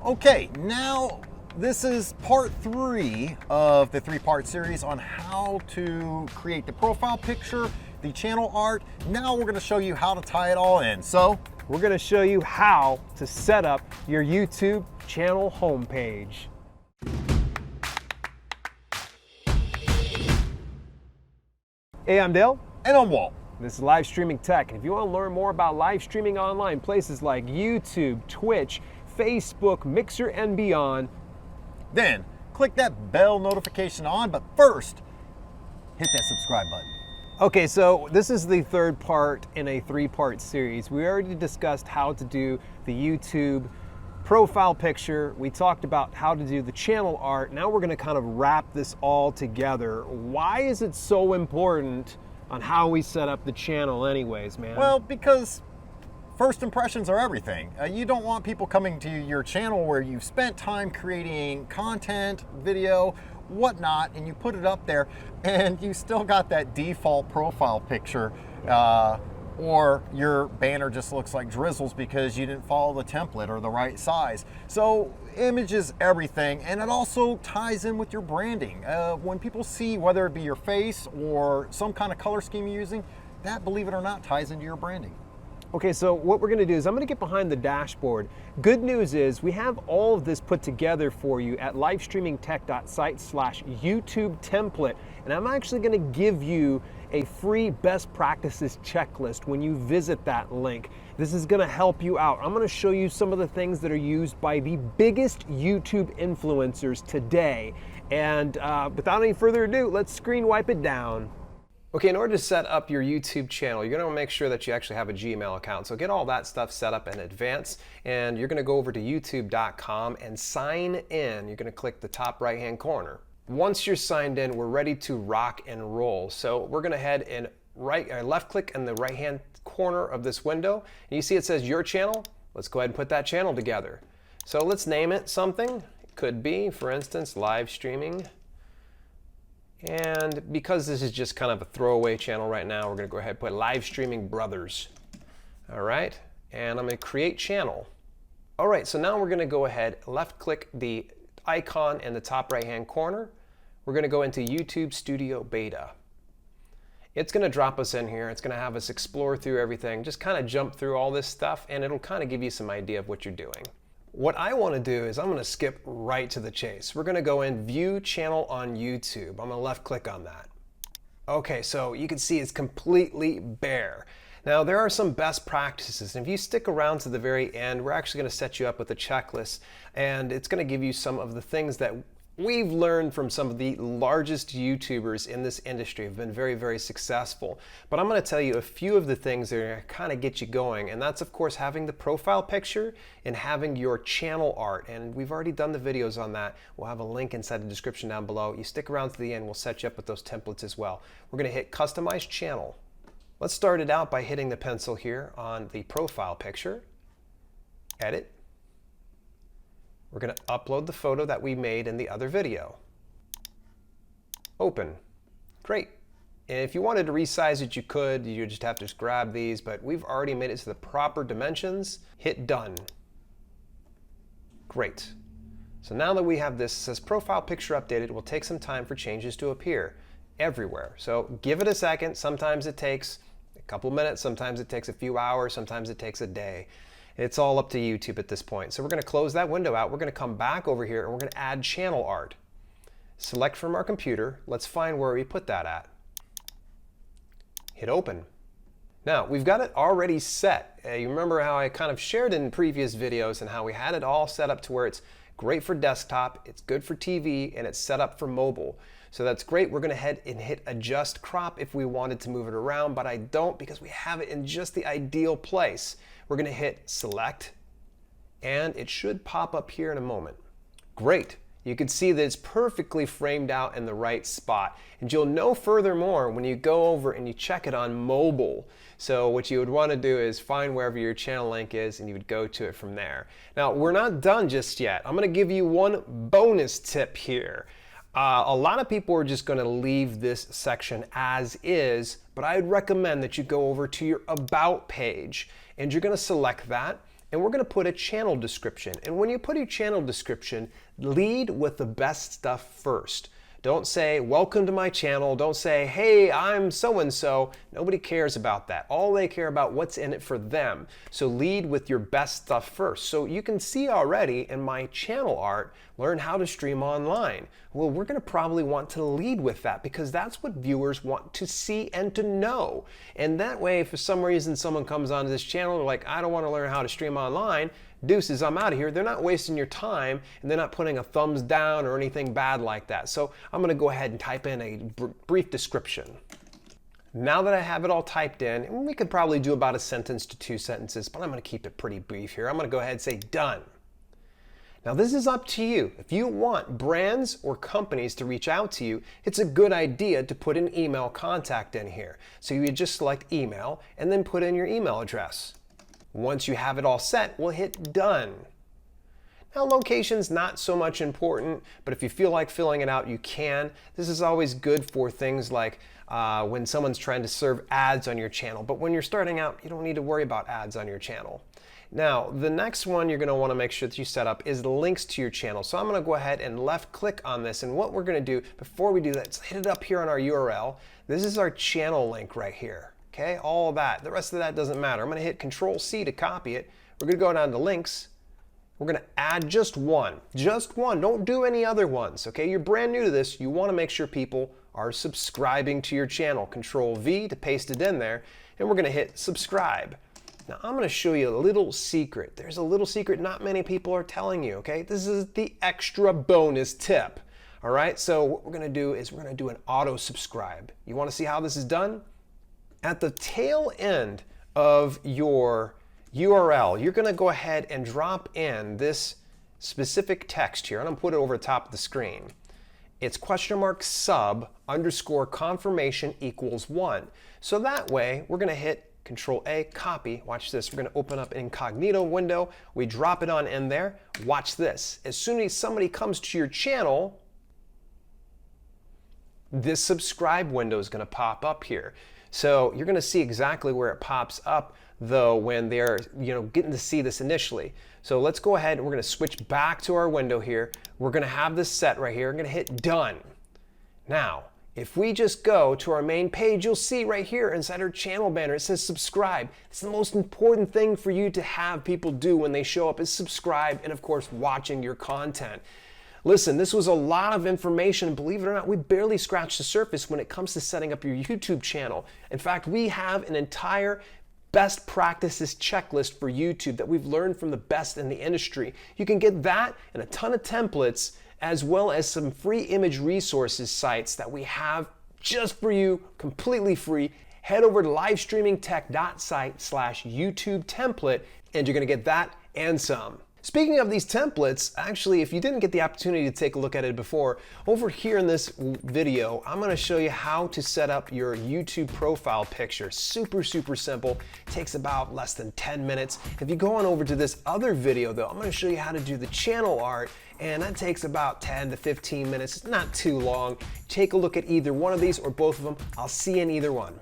Okay, now this is part 3 of the 3-part series on how to create the profile picture, the channel art. Now we're going to show you how to tie it all in. So we're going to show you how to set up your YouTube channel homepage. Hey, I'm Dale. And I'm Walt. This is Live Streaming Tech. And if you want to learn more about live streaming online, places like YouTube, Twitch, Facebook, Mixer, and beyond, then click that bell notification on, but first, hit that subscribe button. Okay, so this is the third part in a 3-part series. We already discussed how to do the YouTube profile picture. We talked about how to do the channel art. Now we're going to kind of wrap this all together. Why is it so important on how we set up the channel anyways, man? Well, because first impressions are everything. You don't want people coming to your channel where you've spent time creating content, video, whatnot, and you put it up there and you still got that default profile picture, or your banner just looks like drizzles because you didn't follow the template or the right size. So image is everything, and it also ties in with your branding. When people see whether it be your face or some kind of color scheme you're using, that, believe it or not, ties into your branding. Okay, so what we're going to do is I'm going to get behind the dashboard. Good news is we have all of this put together for you at livestreamingtech.site/YouTube template, and I'm actually going to give you a free best practices checklist when you visit that link. This is going to help you out. I'm going to show you some of the things that are used by the biggest YouTube influencers today. And without any further ado, let's screen wipe it down. Okay, in order to set up your YouTube channel, you're going to make sure that you actually have a Gmail account. So get all that stuff set up in advance, and you're going to go over to youtube.com and sign in. You're going to click the top right-hand corner. Once you're signed in, we're ready to rock and roll. So we're going to head and left-click in the right-hand corner of this window. And you see it says Your Channel. Let's go ahead and put that channel together. So let's name it something. It could be, for instance, Live Streaming. And because this is just kind of a throwaway channel right now, we're going to go ahead and put Live Streaming Brothers. All right, and I'm going to create channel. All right, so now we're going to go ahead, left click the icon in the top right hand corner. We're going to go into YouTube Studio Beta. It's going to drop us in here. It's going to have us explore through everything, just kind of jump through all this stuff, and it'll kind of give you some idea of what you're doing. What I want to do is I'm going to skip right to the chase. We're going to go in View Channel on YouTube. I'm going to left click on that. Okay, so you can see it's completely bare. Now there are some best practices, and if you stick around to the very end, we're actually going to set you up with a checklist, and it's going to give you some of the things that we've learned from some of the largest YouTubers in this industry have been very, very successful. But I'm going to tell you a few of the things that are going to kind of get you going, and that's of course having the profile picture and having your channel art. And we've already done the videos on that. We'll have a link inside the description down below. You stick around to the end, we'll set you up with those templates as well. We're going to hit Customize Channel. Let's start it out by hitting the pencil here on the profile picture. Edit. We're going to upload the photo that we made in the other video. Open. Great. And if you wanted to resize it, you could. You just have to just grab these, but we've already made it to the proper dimensions. Hit Done. Great. So now that we have this, it says Profile Picture Updated. It will take some time for changes to appear everywhere. So give it a second. Sometimes it takes a couple minutes. Sometimes it takes a few hours. Sometimes it takes a day. It's all up to YouTube at this point. So we're going to close that window out. We're going to come back over here and we're going to add channel art. Select from our computer. Let's find where we put that at. Hit open. Now we've got it already set. You remember how I kind of shared in previous videos and how we had it all set up to where it's great for desktop, it's good for TV, and it's set up for mobile. So that's great. We're going to head and hit adjust crop if we wanted to move it around, but I don't because we have it in just the ideal place. We're going to hit select, and it should pop up here in a moment. Great. You can see that it's perfectly framed out in the right spot. And you'll know furthermore when you go over and you check it on mobile. So what you would want to do is find wherever your channel link is and you would go to it from there. Now we're not done just yet. I'm going to give you one bonus tip here. A lot of people are just going to leave this section as is, but I'd recommend that you go over to your About page and you're going to select that. and we're going to put a channel description. And when you put your channel description, lead with the best stuff first. Don't say, welcome to my channel. Don't say, hey, I'm so-and-so. Nobody cares about that. All they care about what's in it for them. So lead with your best stuff first. So you can see already in my channel art, learn how to stream online. Well, we're gonna probably want to lead with that because that's what viewers want to see and to know. And that way, if for some reason someone comes onto this channel, they're like, I don't wanna learn how to stream online, deuces, I'm out of here. They're not wasting your time and they're not putting a thumbs down or anything bad like that. So I'm gonna go ahead and type in a brief description. Now that I have it all typed in, and we could probably do about a sentence to 2 sentences, but I'm gonna keep it pretty brief here. I'm gonna go ahead and say done. Now this is up to you. If you want brands or companies to reach out to you, it's a good idea to put an email contact in here. So you would just select email and then put in your email address. Once you have it all set, we'll hit done. Now location's not so much important, but if you feel like filling it out, you can. This is always good for things like when someone's trying to serve ads on your channel. But when you're starting out, you don't need to worry about ads on your channel. Now, the next one you're going to want to make sure that you set up is links to your channel. So I'm going to go ahead and left click on this. And what we're going to do before we do that, let's hit it up here on our URL. This is our channel link right here. Okay, all of that. The rest of that doesn't matter. I'm going to hit Control C to copy it. We're going to go down to links. We're going to add just one. Just one. Don't do any other ones. Okay, you're brand new to this. You want to make sure people are subscribing to your channel. Control V to paste it in there. And we're going to hit subscribe. Now I'm going to show you a little secret. There's a little secret not many people are telling you, okay? This is the extra bonus tip. All right, so what we're going to do is we're going to do an auto subscribe. You want to see how this is done? At the tail end of your URL, you're going to go ahead and drop in this specific text here. I'm going to put it over the top of the screen. It's !sub _ confirmation = 1. So that way, we're going to hit Control A, copy. Watch this. We're going to open up an incognito window. We drop it on in there. Watch this. As soon as somebody comes to your channel, this subscribe window is going to pop up here. So you're going to see exactly where it pops up, though, when they're getting to see this initially. So let's go ahead and we're going to switch back to our window here. We're going to have this set right here. I'm going to hit done. Now, if we just go to our main page, you'll see right here inside our channel banner, it says subscribe. It's the most important thing for you to have people do when they show up is subscribe and, of course, watching your content. Listen, this was a lot of information. Believe it or not, we barely scratched the surface when it comes to setting up your YouTube channel. In fact, we have an entire best practices checklist for YouTube that we've learned from the best in the industry. You can get that and a ton of templates as well as some free image resources sites that we have just for you, completely free. Head over to livestreamingtech.site/YouTube template and you're gonna get that and some. Speaking of these templates, actually, if you didn't get the opportunity to take a look at it before, over here in this video, I'm going to show you how to set up your YouTube profile picture. Super, super simple. It takes about less than 10 minutes. If you go on over to this other video, though, I'm going to show you how to do the channel art, and that takes about 10 to 15 minutes. It's not too long. Take a look at either one of these or both of them. I'll see you in either one.